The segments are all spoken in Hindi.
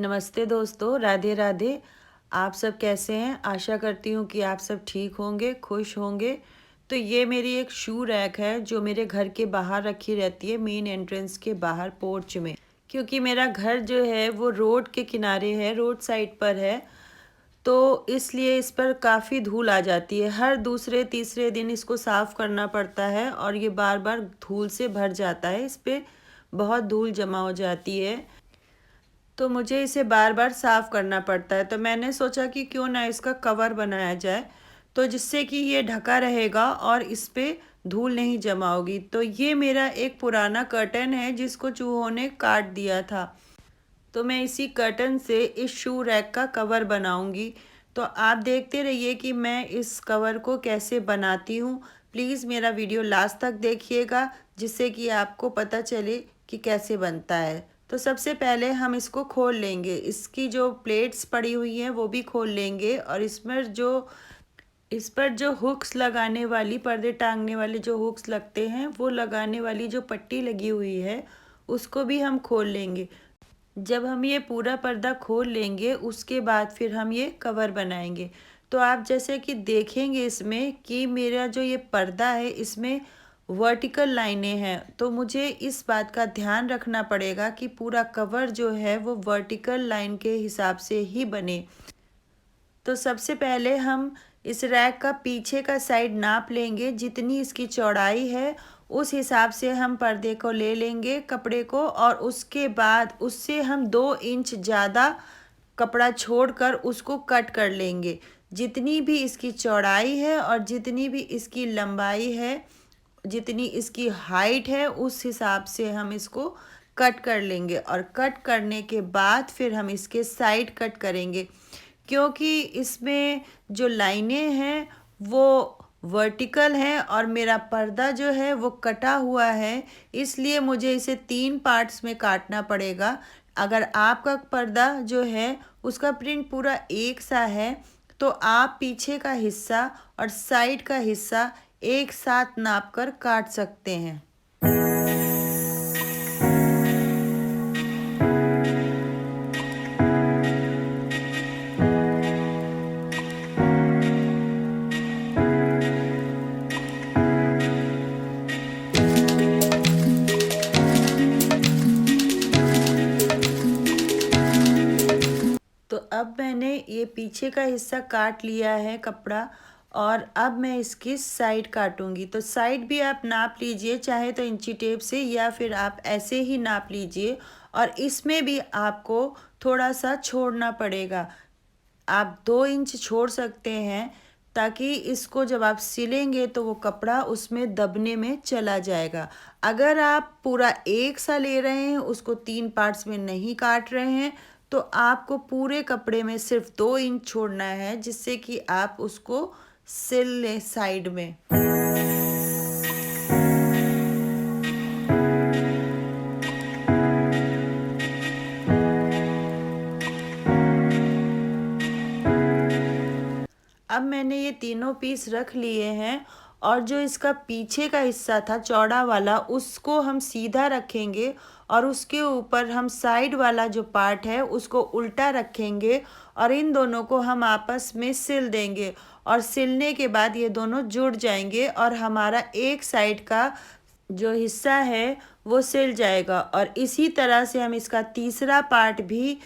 नमस्ते दोस्तों, राधे राधे। आप सब कैसे हैं? आशा करती हूँ कि आप सब ठीक होंगे, खुश होंगे। तो ये मेरी एक शू रैक है जो मेरे घर के बाहर रखी रहती है, मेन एंट्रेंस के बाहर पोर्च में। क्योंकि मेरा घर जो है वो रोड के किनारे है, रोड साइड पर है, तो इसलिए इस पर काफ़ी धूल आ जाती है। हर दूसरे तीसरे दिन इसको साफ़ करना पड़ता है और ये बार बार धूल से भर जाता है। इस पर बहुत धूल जमा हो जाती है, तो मुझे इसे बार बार साफ़ करना पड़ता है। तो मैंने सोचा कि क्यों ना इसका कवर बनाया जाए, तो जिससे कि ये ढका रहेगा और इस पे धूल नहीं जमा होगी। तो ये मेरा एक पुराना कर्टन है जिसको चूहों ने काट दिया था, तो मैं इसी कर्टन से इस शू रैक का कवर बनाऊंगी। तो आप देखते रहिए कि मैं इस कवर को कैसे बनाती हूँ। प्लीज़ मेरा वीडियो लास्ट तक देखिएगा, जिससे कि आपको पता चले कि कैसे बनता है। तो सबसे पहले हम इसको खोल लेंगे, इसकी जो प्लेट्स पड़ी हुई हैं वो भी खोल लेंगे, और इस पर जो हुक्स लगाने वाली, पर्दे टांगने वाले जो हुक्स लगते हैं, वो लगाने वाली जो पट्टी लगी हुई है उसको भी हम खोल लेंगे। जब हम ये पूरा पर्दा खोल लेंगे उसके बाद फिर हम ये कवर बनाएंगे। तो आप जैसे कि देखेंगे इसमें कि मेरा जो ये पर्दा है इसमें वर्टिकल लाइनें हैं, तो मुझे इस बात का ध्यान रखना पड़ेगा कि पूरा कवर जो है वो वर्टिकल लाइन के हिसाब से ही बने। तो सबसे पहले हम इस रैक का पीछे का साइड नाप लेंगे, जितनी इसकी चौड़ाई है उस हिसाब से हम पर्दे को ले लेंगे, कपड़े को, और उसके बाद उससे हम 2 इंच ज़्यादा कपड़ा छोड़कर उसको कट कर लेंगे। जितनी भी इसकी चौड़ाई है और जितनी भी इसकी लंबाई है, जितनी इसकी हाइट है, उस हिसाब से हम इसको कट कर लेंगे। और कट करने के बाद फिर हम इसके साइड कट करेंगे, क्योंकि इसमें जो लाइनें हैं वो वर्टिकल हैं और मेरा पर्दा जो है वो कटा हुआ है, इसलिए मुझे इसे 3 पार्ट्स में काटना पड़ेगा। अगर आपका पर्दा जो है उसका प्रिंट पूरा एक सा है, तो आप पीछे का हिस्सा और साइड का हिस्सा एक साथ नापकर काट सकते हैं। तो अब मैंने ये पीछे का हिस्सा काट लिया है कपड़ा, और अब मैं इसकी साइड काटूंगी। तो साइड भी आप नाप लीजिए, चाहे तो इंची टेप से या फिर आप ऐसे ही नाप लीजिए। और इसमें भी आपको थोड़ा सा छोड़ना पड़ेगा, आप 2 इंच छोड़ सकते हैं, ताकि इसको जब आप सिलेंगे तो वो कपड़ा उसमें दबने में चला जाएगा। अगर आप पूरा एक सा ले रहे हैं, उसको 3 पार्ट्स में नहीं काट रहे हैं, तो आपको पूरे कपड़े में सिर्फ 2 इंच छोड़ना है, जिससे कि आप उसको सिल लें साइड में। अब मैंने ये तीनों पीस रख लिए हैं, और जो इसका पीछे का हिस्सा था चौड़ा वाला, उसको हम सीधा रखेंगे, और उसके ऊपर हम साइड वाला जो पार्ट है उसको उल्टा रखेंगे, और इन दोनों को हम आपस में सिल देंगे। और सिलने के बाद ये दोनों जुड़ जाएंगे और हमारा एक साइड का जो हिस्सा है वो सिल जाएगा। और इसी तरह से हम इसका तीसरा पार्ट भी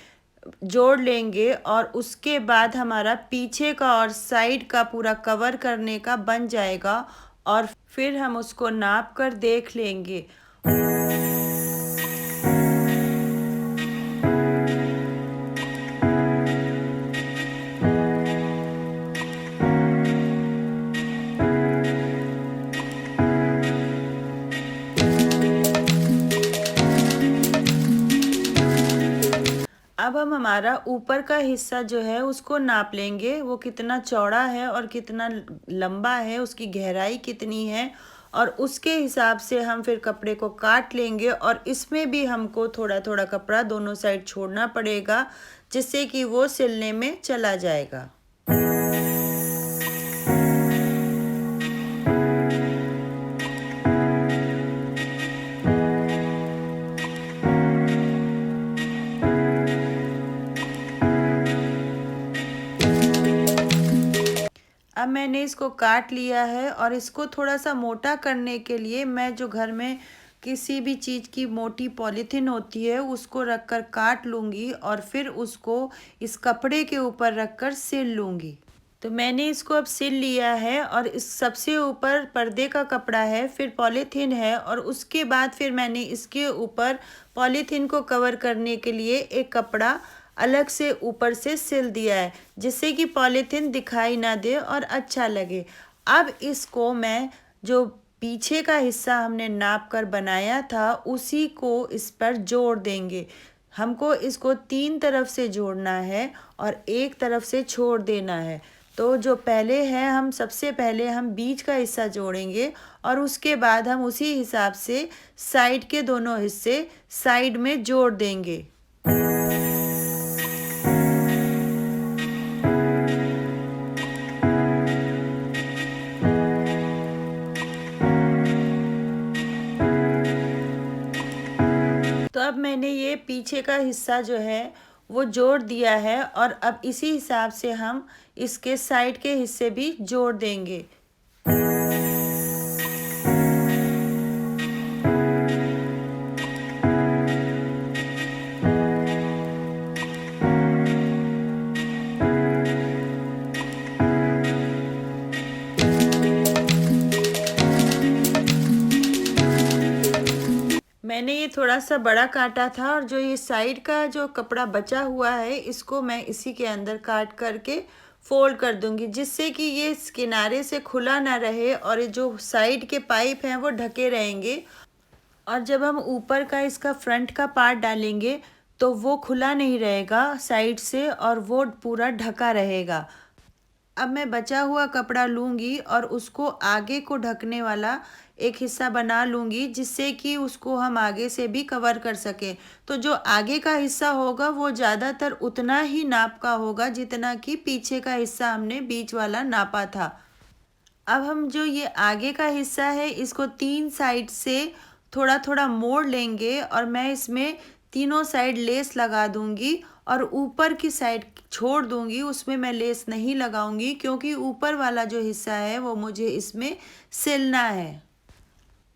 जोड़ लेंगे, और उसके बाद हमारा पीछे का और साइड का पूरा कवर करने का बन जाएगा, और फिर हम उसको नाप कर देख लेंगे। अब हम हमारा ऊपर का हिस्सा जो है उसको नाप लेंगे, वो कितना चौड़ा है और कितना लंबा है, उसकी गहराई कितनी है, और उसके हिसाब से हम फिर कपड़े को काट लेंगे। और इसमें भी हमको थोड़ा थोड़ा कपड़ा दोनों साइड छोड़ना पड़ेगा, जिससे कि वो सिलने में चला जाएगा। मैंने इसको काट लिया है और इसको थोड़ा सा मोटा करने के लिए मैं जो घर में किसी भी चीज़ की मोटी पॉलीथीन होती है उसको रखकर काट लूँगी और फिर उसको इस कपड़े के ऊपर रखकर सिल लूँगी। तो मैंने इसको अब सिल लिया है और इस सबसे ऊपर पर्दे का कपड़ा है, फिर पॉलीथीन है और उसके बाद फिर मैंने इसके ऊपर पॉलीथीन को कवर करने के लिए एक कपड़ा अलग से ऊपर से सिल दिया है, जिससे कि पॉलीथीन दिखाई ना दे और अच्छा लगे। अब इसको मैं जो पीछे का हिस्सा हमने नाप कर बनाया था उसी को इस पर जोड़ देंगे। हमको इसको 3 तरफ से जोड़ना है और एक तरफ से छोड़ देना है। तो जो पहले है हम सबसे पहले हम बीच का हिस्सा जोड़ेंगे और उसके बाद हम उसी हिसाब से साइड के दोनों हिस्से साइड में जोड़ देंगे। तो अब मैंने ये पीछे का हिस्सा जो है वो जोड़ दिया है और अब इसी हिसाब से हम इसके साइड के हिस्से भी जोड़ देंगे। मैंने ये थोड़ा सा बड़ा काटा था और जो ये साइड का जो कपड़ा बचा हुआ है इसको मैं इसी के अंदर काट करके फोल्ड कर दूंगी, जिससे कि ये किनारे से खुला ना रहे और ये जो साइड के पाइप हैं वो ढके रहेंगे। और जब हम ऊपर का इसका फ्रंट का पार्ट डालेंगे तो वो खुला नहीं रहेगा साइड से और वो पूरा ढका रहेगा। अब मैं बचा हुआ कपड़ा लूँगी और उसको आगे को ढकने वाला एक हिस्सा बना लूँगी, जिससे कि उसको हम आगे से भी कवर कर सकें। तो जो आगे का हिस्सा होगा वो ज़्यादातर उतना ही नाप का होगा जितना कि पीछे का हिस्सा हमने बीच वाला नापा था। अब हम जो ये आगे का हिस्सा है इसको 3 साइड से थोड़ा थोड़ा मोड़ लेंगे और मैं इसमें तीनों साइड लेस लगा दूंगी और ऊपर की साइड छोड़ दूंगी, उसमें मैं लेस नहीं लगाऊंगी क्योंकि ऊपर वाला जो हिस्सा है वो मुझे इसमें सिलना है।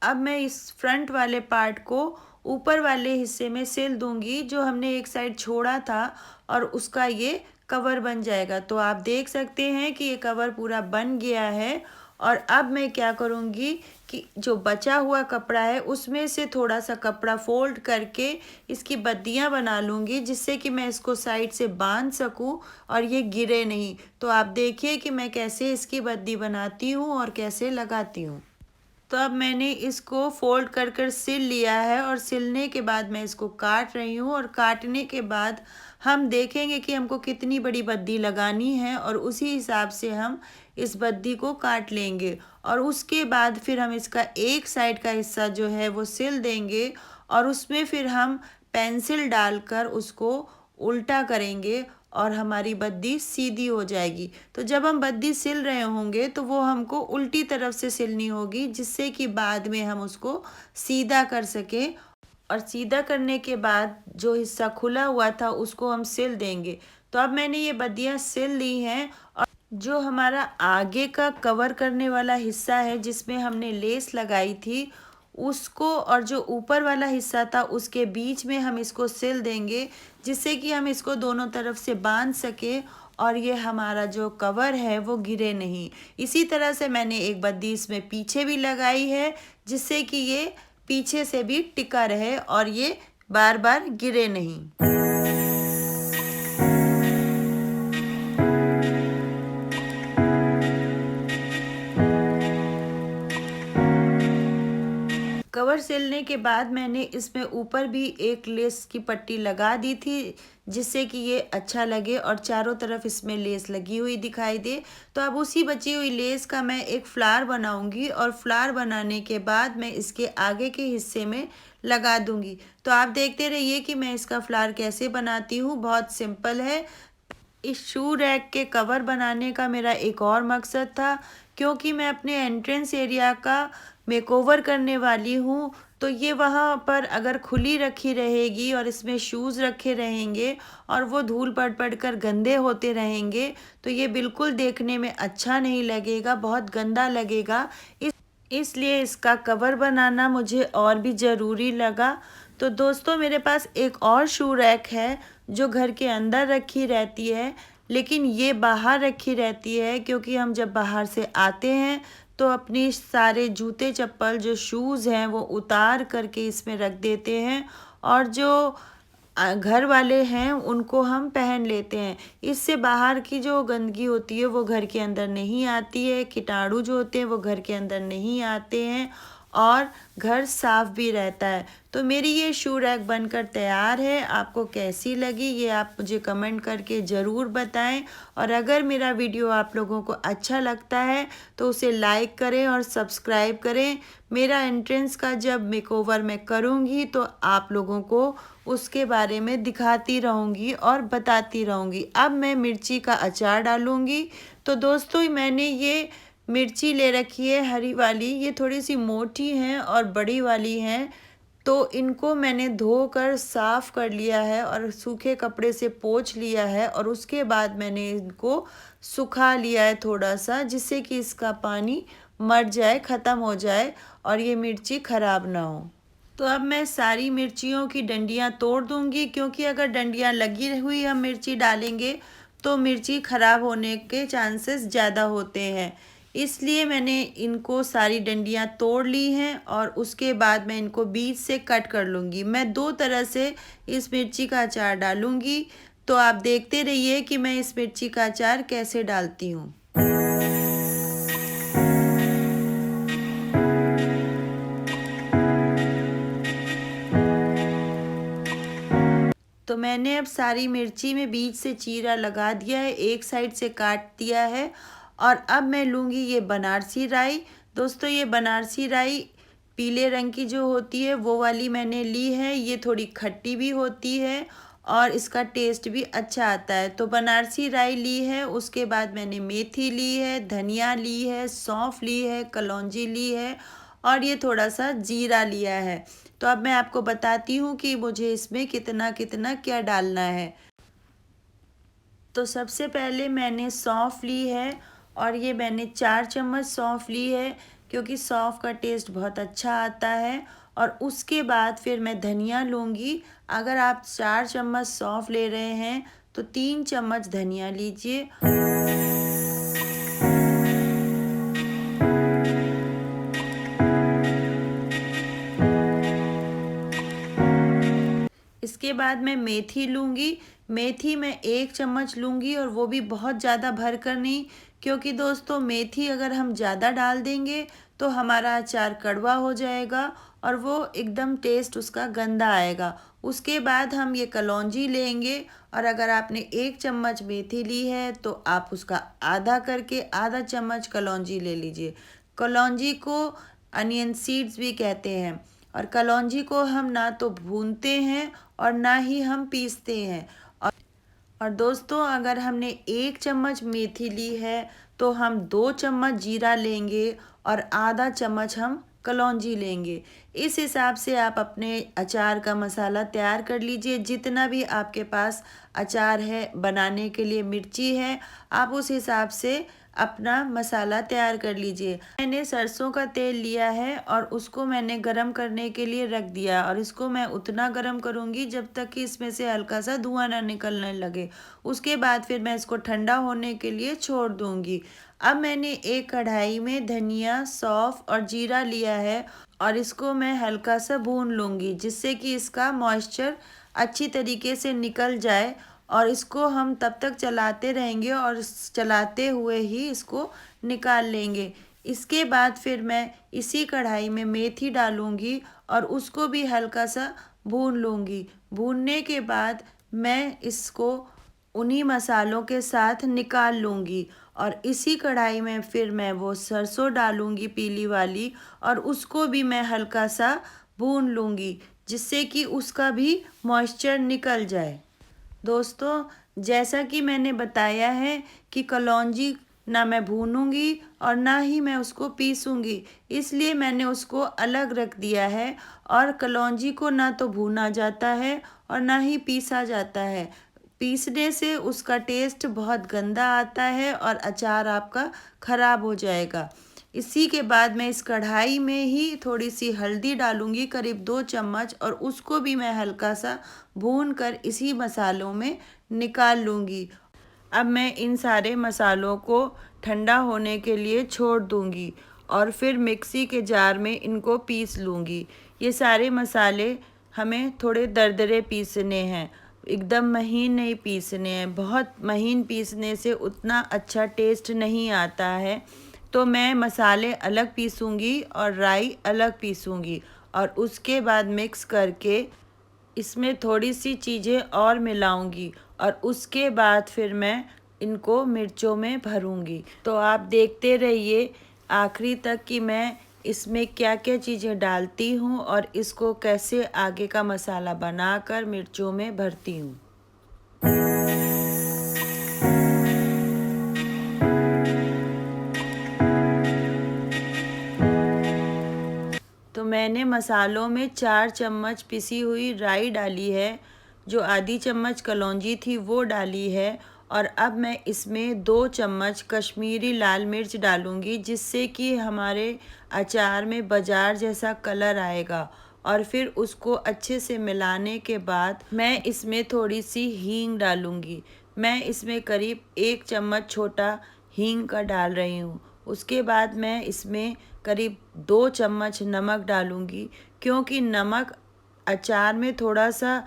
अब मैं इस फ्रंट वाले पार्ट को ऊपर वाले हिस्से में सिल दूंगी जो हमने एक साइड छोड़ा था और उसका ये कवर बन जाएगा। तो आप देख सकते हैं कि ये कवर पूरा बन गया है। और अब मैं क्या करूँगी कि जो बचा हुआ कपड़ा है उसमें से थोड़ा सा कपड़ा फोल्ड करके इसकी बद्दियाँ बना लूँगी, जिससे कि मैं इसको साइड से बांध सकूँ और ये गिरे नहीं। तो आप देखिए कि मैं कैसे इसकी बद्दी बनाती हूँ और कैसे लगाती हूँ। तो अब मैंने इसको फोल्ड कर कर सिल लिया है और सिलने के बाद मैं इसको काट रही हूँ और काटने के बाद हम देखेंगे कि हमको कितनी बड़ी बद्दी लगानी है और उसी हिसाब से हम इस बद्दी को काट लेंगे। और उसके बाद फिर हम इसका एक साइड का हिस्सा जो है वो सिल देंगे और उसमें फिर हम पेंसिल डालकर उसको उल्टा करेंगे और हमारी बद्दी सीधी हो जाएगी। तो जब हम बद्दी सिल रहे होंगे तो वो हमको उल्टी तरफ से सिलनी होगी, जिससे कि बाद में हम उसको सीधा कर सकें। और सीधा करने के बाद जो हिस्सा खुला हुआ था उसको हम सिल देंगे। तो अब मैंने ये बद्दियाँ सिल ली हैं और जो हमारा आगे का कवर करने वाला हिस्सा है जिसमें हमने लेस लगाई थी उसको और जो ऊपर वाला हिस्सा था उसके बीच में हम इसको सिल देंगे, जिससे कि हम इसको दोनों तरफ से बांध सके और ये हमारा जो कवर है वो गिरे नहीं। इसी तरह से मैंने एक बद्दी इसमें पीछे भी लगाई है, जिससे कि ये पीछे से भी टिका रहे और ये बार बार गिरे नहीं। कवर सिलने के बाद मैंने इसमें ऊपर भी एक लेस की पट्टी लगा दी थी, जिससे कि ये अच्छा लगे और चारों तरफ इसमें लेस लगी हुई दिखाई दे। तो अब उसी बची हुई लेस का मैं एक फ्लावर बनाऊंगी और फ्लावर बनाने के बाद मैं इसके आगे के हिस्से में लगा दूंगी। तो आप देखते रहिए कि मैं इसका फ्लावर कैसे बनाती हूँ। बहुत सिंपल है। इस शू रैक के कवर बनाने का मेरा एक और मकसद था, क्योंकि मैं अपने एंट्रेंस एरिया का मेकओवर करने वाली हूँ। तो ये वहाँ पर अगर खुली रखी रहेगी और इसमें शूज़ रखे रहेंगे और वो धूल पड़ कर गंदे होते रहेंगे तो ये बिल्कुल देखने में अच्छा नहीं लगेगा, बहुत गंदा लगेगा। इसलिए इसका कवर बनाना मुझे और भी ज़रूरी लगा। तो दोस्तों मेरे पास एक और शू रैक है जो घर के अंदर रखी रहती है, लेकिन ये बाहर रखी रहती है क्योंकि हम जब बाहर से आते हैं तो अपनी सारे जूते चप्पल जो शूज़ हैं वो उतार करके इसमें रख देते हैं और जो घर वाले हैं उनको हम पहन लेते हैं। इससे बाहर की जो गंदगी होती है वो घर के अंदर नहीं आती है, कीटाणु जो होते हैं वो घर के अंदर नहीं आते हैं और घर साफ भी रहता है। तो मेरी ये शू रैक बनकर तैयार है। आपको कैसी लगी ये आप मुझे कमेंट करके ज़रूर बताएं और अगर मेरा वीडियो आप लोगों को अच्छा लगता है तो उसे लाइक करें और सब्सक्राइब करें। मेरा एंट्रेंस का जब मेकओवर मैं करूँगी तो आप लोगों को उसके बारे में दिखाती रहूँगी और बताती रहूँगी। अब मैं मिर्ची का अचार डालूँगी। तो दोस्तों मैंने ये मिर्ची ले रखी है हरी वाली, ये थोड़ी सी मोटी हैं और बड़ी वाली हैं। तो इनको मैंने धोकर साफ़ कर लिया है और सूखे कपड़े से पोंछ लिया है और उसके बाद मैंने इनको सुखा लिया है थोड़ा सा, जिससे कि इसका पानी मर जाए, ख़त्म हो जाए और ये मिर्ची ख़राब ना हो। तो अब मैं सारी मिर्चियों की डंडियाँ तोड़ दूँगी क्योंकि अगर डंडियाँ लगी हुई हम मिर्ची डालेंगे तो मिर्ची ख़राब होने के चांसेस ज़्यादा होते हैं। इसलिए मैंने इनको सारी डंडियाँ तोड़ ली हैं और उसके बाद मैं इनको बीच से कट कर लूँगी। मैं 2 तरह से इस मिर्ची का अचार डालूँगी, तो आप देखते रहिए कि मैं इस मिर्ची का अचार कैसे डालती हूँ। तो मैंने अब सारी मिर्ची में बीच से चीरा लगा दिया है, एक साइड से काट दिया है और अब मैं लूँगी ये बनारसी राई। दोस्तों ये बनारसी राई पीले रंग की जो होती है वो वाली मैंने ली है। ये थोड़ी खट्टी भी होती है और इसका टेस्ट भी अच्छा आता है। तो बनारसी राई ली है, उसके बाद मैंने मेथी ली है, धनिया ली है, सौंफ ली है, कलौंजी ली है और ये थोड़ा सा जीरा लिया है। तो अब मैं आपको बताती हूँ कि मुझे इसमें कितना कितना क्या डालना है। तो सबसे पहले मैंने सौंफ ली है और ये मैंने 4 चम्मच सौंफ ली है क्योंकि सौंफ का टेस्ट बहुत अच्छा आता है। और उसके बाद फिर मैं धनिया लूँगी। अगर आप 4 चम्मच सौंफ ले रहे हैं तो 3 चम्मच धनिया लीजिए। इसके बाद मैं मेथी लूँगी। मेथी मैं 1 चम्मच लूँगी और वो भी बहुत ज़्यादा भर कर नहीं, क्योंकि दोस्तों मेथी अगर हम ज़्यादा डाल देंगे तो हमारा अचार कड़वा हो जाएगा और वो एकदम टेस्ट उसका गंदा आएगा। उसके बाद हम ये कलौंजी लेंगे और अगर आपने 1 चम्मच मेथी ली है तो आप उसका आधा करके आधा चम्मच कलौंजी ले लीजिए। कलौंजी को अनियन सीड्स भी कहते हैं और कलौंजी को हम ना तो भूनते हैं और ना ही हम पीसते हैं। और दोस्तों अगर हमने 1 चम्मच मेथी ली है तो हम 2 चम्मच जीरा लेंगे और आधा चम्मच हम कलौंजी लेंगे। इस हिसाब से आप अपने अचार का मसाला तैयार कर लीजिए। जितना भी आपके पास अचार है बनाने के लिए मिर्ची है, आप उस हिसाब से अपना मसाला तैयार कर लीजिए। मैंने सरसों का तेल लिया है और उसको मैंने गरम करने के लिए रख दिया और इसको मैं उतना गरम करूँगी जब तक कि इसमें से हल्का सा धुआं ना निकलने लगे। उसके बाद फिर मैं इसको ठंडा होने के लिए छोड़ दूँगी। अब मैंने एक कढ़ाई में धनिया, सौंफ और जीरा लिया है और इसको मैं हल्का सा भून लूँगी जिससे कि इसका मॉइस्चर अच्छी तरीके से निकल जाए और इसको हम तब तक चलाते रहेंगे और चलाते हुए ही इसको निकाल लेंगे। इसके बाद फिर मैं इसी कढ़ाई में मेथी डालूँगी और उसको भी हल्का सा भून लूँगी। भूनने के बाद मैं इसको उन्हीं मसालों के साथ निकाल लूँगी और इसी कढ़ाई में फिर मैं वो सरसों डालूँगी पीली वाली और उसको भी मैं हल्का सा भून लूँगी जिससे कि उसका भी मॉइस्चर निकल जाए। दोस्तों जैसा कि मैंने बताया है कि कलौंजी ना मैं भूनूंगी और ना ही मैं उसको पीसूंगी, इसलिए मैंने उसको अलग रख दिया है। और कलौंजी को ना तो भूना जाता है और ना ही पीसा जाता है। पीसने से उसका टेस्ट बहुत गंदा आता है और अचार आपका ख़राब हो जाएगा। इसी के बाद मैं इस कढ़ाई में ही थोड़ी सी हल्दी डालूंगी, करीब 2 चम्मच, और उसको भी मैं हल्का सा भून कर इसी मसालों में निकाल लूँगी। अब मैं इन सारे मसालों को ठंडा होने के लिए छोड़ दूंगी और फिर मिक्सी के जार में इनको पीस लूँगी। ये सारे मसाले हमें थोड़े दरदरे पीसने हैं, एकदम महीन नहीं पीसने हैं। बहुत महीन पीसने से उतना अच्छा टेस्ट नहीं आता है। तो मैं मसाले अलग पीसूँगी और राई अलग पीसूँगी और उसके बाद मिक्स करके इसमें थोड़ी सी चीज़ें और मिलाऊंगी और उसके बाद फिर मैं इनको मिर्चों में भरूंगी। तो आप देखते रहिए आखिरी तक कि मैं इसमें क्या क्या चीज़ें डालती हूँ और इसको कैसे आगे का मसाला बनाकर मिर्चों में भरती हूँ। तो मैंने मसालों में 4 चम्मच पिसी हुई राई डाली है, जो आधी चम्मच कलौंजी थी वो डाली है, और अब मैं इसमें 2 चम्मच कश्मीरी लाल मिर्च डालूंगी, जिससे कि हमारे अचार में बाजार जैसा कलर आएगा। और फिर उसको अच्छे से मिलाने के बाद मैं इसमें थोड़ी सी हींग डालूंगी। मैं इसमें करीब 1 चम्मच छोटा हींग का डाल रही हूँ। उसके बाद मैं इसमें करीब 2 चम्मच नमक डालूंगी, क्योंकि नमक अचार में थोड़ा सा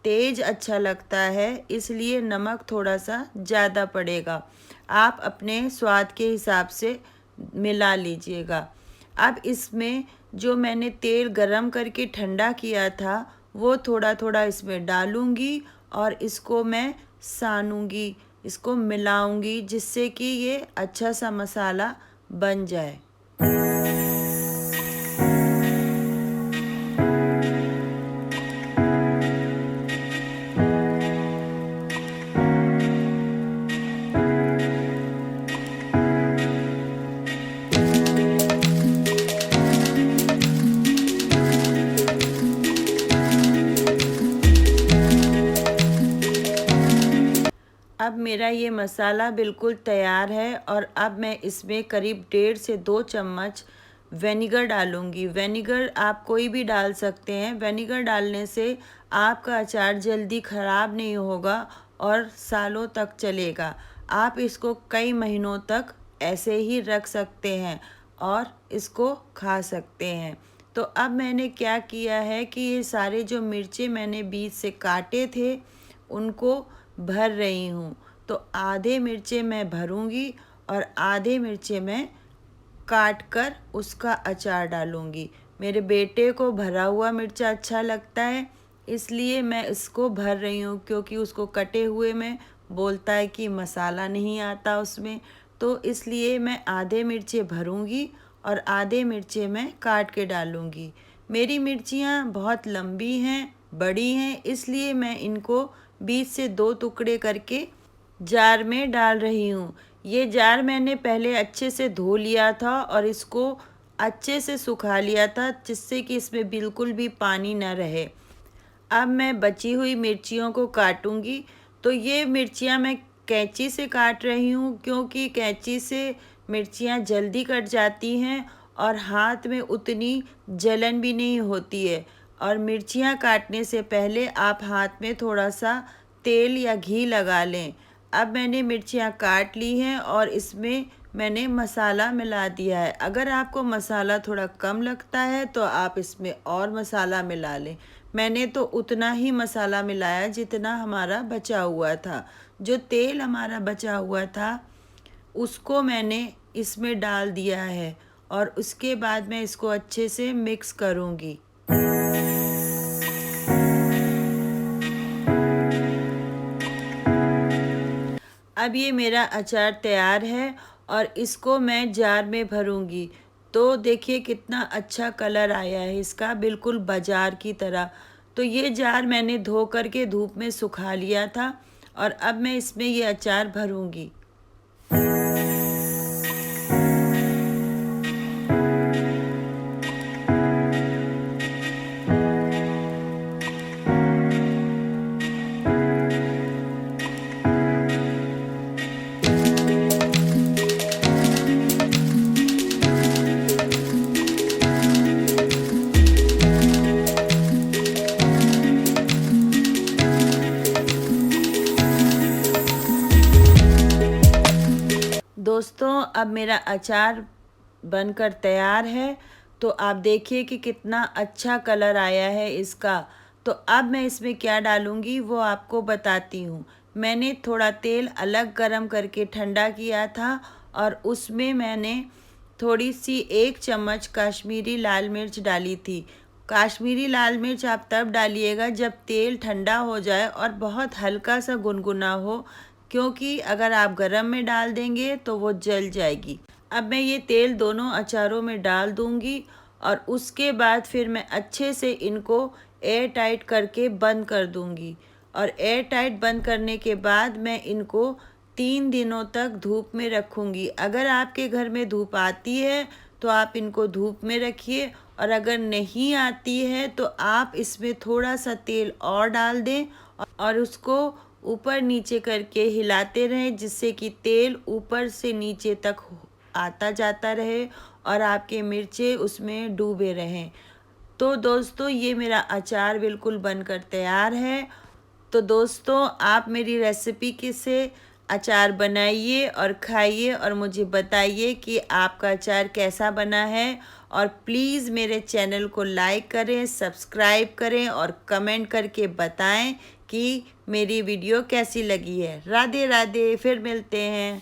तेज अच्छा लगता है, इसलिए नमक थोड़ा सा ज़्यादा पड़ेगा। आप अपने स्वाद के हिसाब से मिला लीजिएगा। अब इसमें जो मैंने तेल गरम करके ठंडा किया था वो थोड़ा थोड़ा इसमें डालूंगी और इसको मैं सानूंगी, इसको मिलाऊंगी, जिससे कि ये अच्छा सा मसाला बन जाए। अब मेरा ये मसाला बिल्कुल तैयार है और अब मैं इसमें करीब 1.5 से 2 चम्मच वेनिगर डालूंगी। वेनिगर आप कोई भी डाल सकते हैं। वेनिगर डालने से आपका अचार जल्दी ख़राब नहीं होगा और सालों तक चलेगा। आप इसको कई महीनों तक ऐसे ही रख सकते हैं और इसको खा सकते हैं। तो अब मैंने क्या किया है कि ये सारे जो मिर्चे मैंने बीच से काटे थे उनको भर रही हूँ। तो आधे मिर्चे मैं भरूँगी और आधे मिर्चे मैं काट कर उसका अचार डालूँगी। मेरे बेटे को भरा हुआ मिर्चा अच्छा लगता है, इसलिए मैं इसको भर रही हूँ, क्योंकि उसको कटे हुए में बोलता है कि मसाला नहीं आता उसमें। तो इसलिए मैं आधे मिर्चे भरूँगी और आधे मिर्चे मैं काट के डालूँगी। मेरी मिर्चियाँ बहुत लंबी हैं, बड़ी हैं, इसलिए मैं इनको बीच से 2 टुकड़े करके जार में डाल रही हूँ। ये जार मैंने पहले अच्छे से धो लिया था और इसको अच्छे से सुखा लिया था, जिससे कि इसमें बिल्कुल भी पानी ना रहे। अब मैं बची हुई मिर्चियों को काटूंगी। तो ये मिर्चियाँ मैं कैंची से काट रही हूँ, क्योंकि कैंची से मिर्चियाँ जल्दी कट जाती हैं और हाथ में उतनी जलन भी नहीं होती है। और मिर्चियाँ काटने से पहले आप हाथ में थोड़ा सा तेल या घी लगा लें। अब मैंने मिर्चियाँ काट ली हैं और इसमें मैंने मसाला मिला दिया है। अगर आपको मसाला थोड़ा कम लगता है तो आप इसमें और मसाला मिला लें। मैंने तो उतना ही मसाला मिलाया जितना हमारा बचा हुआ था। जो तेल हमारा बचा हुआ था उसको मैंने इसमें डाल दिया है और उसके बाद मैं इसको अच्छे से मिक्स करूँगी। अब ये मेरा अचार तैयार है और इसको मैं जार में भरूंगी। तो देखिए कितना अच्छा कलर आया है इसका, बिल्कुल बाजार की तरह। तो ये जार मैंने धो करके धूप में सुखा लिया था और अब मैं इसमें ये अचार भरूंगी। अब मेरा अचार बनकर तैयार है। तो आप देखिए कि कितना अच्छा कलर आया है इसका। तो अब मैं इसमें क्या डालूँगी वो आपको बताती हूँ। मैंने थोड़ा तेल अलग गरम करके ठंडा किया था और उसमें मैंने थोड़ी सी 1 चम्मच कश्मीरी लाल मिर्च डाली थी। कश्मीरी लाल मिर्च आप तब डालिएगा जब तेल ठंडा हो जाए और बहुत हल्का सा गुनगुना हो, क्योंकि अगर आप गरम में डाल देंगे तो वो जल जाएगी। अब मैं ये तेल दोनों अचारों में डाल दूंगी और उसके बाद फिर मैं अच्छे से इनको एयर टाइट करके बंद कर दूंगी। और एयर टाइट बंद करने के बाद मैं इनको 3 दिनों तक धूप में रखूंगी। अगर आपके घर में धूप आती है तो आप इनको धूप में रखिए, और अगर नहीं आती है तो आप इसमें थोड़ा सा तेल और डाल दें और उसको ऊपर नीचे करके हिलाते रहें, जिससे कि तेल ऊपर से नीचे तक आता जाता रहे और आपके मिर्चे उसमें डूबे रहें। तो दोस्तों ये मेरा अचार बिल्कुल बनकर तैयार है। तो दोस्तों आप मेरी रेसिपी से अचार बनाइए और खाइए और मुझे बताइए कि आपका अचार कैसा बना है। और प्लीज़ मेरे चैनल को लाइक करें, सब्सक्राइब करें और कमेंट करके बताएं कि मेरी वीडियो कैसी लगी है। राधे राधे, फिर मिलते हैं।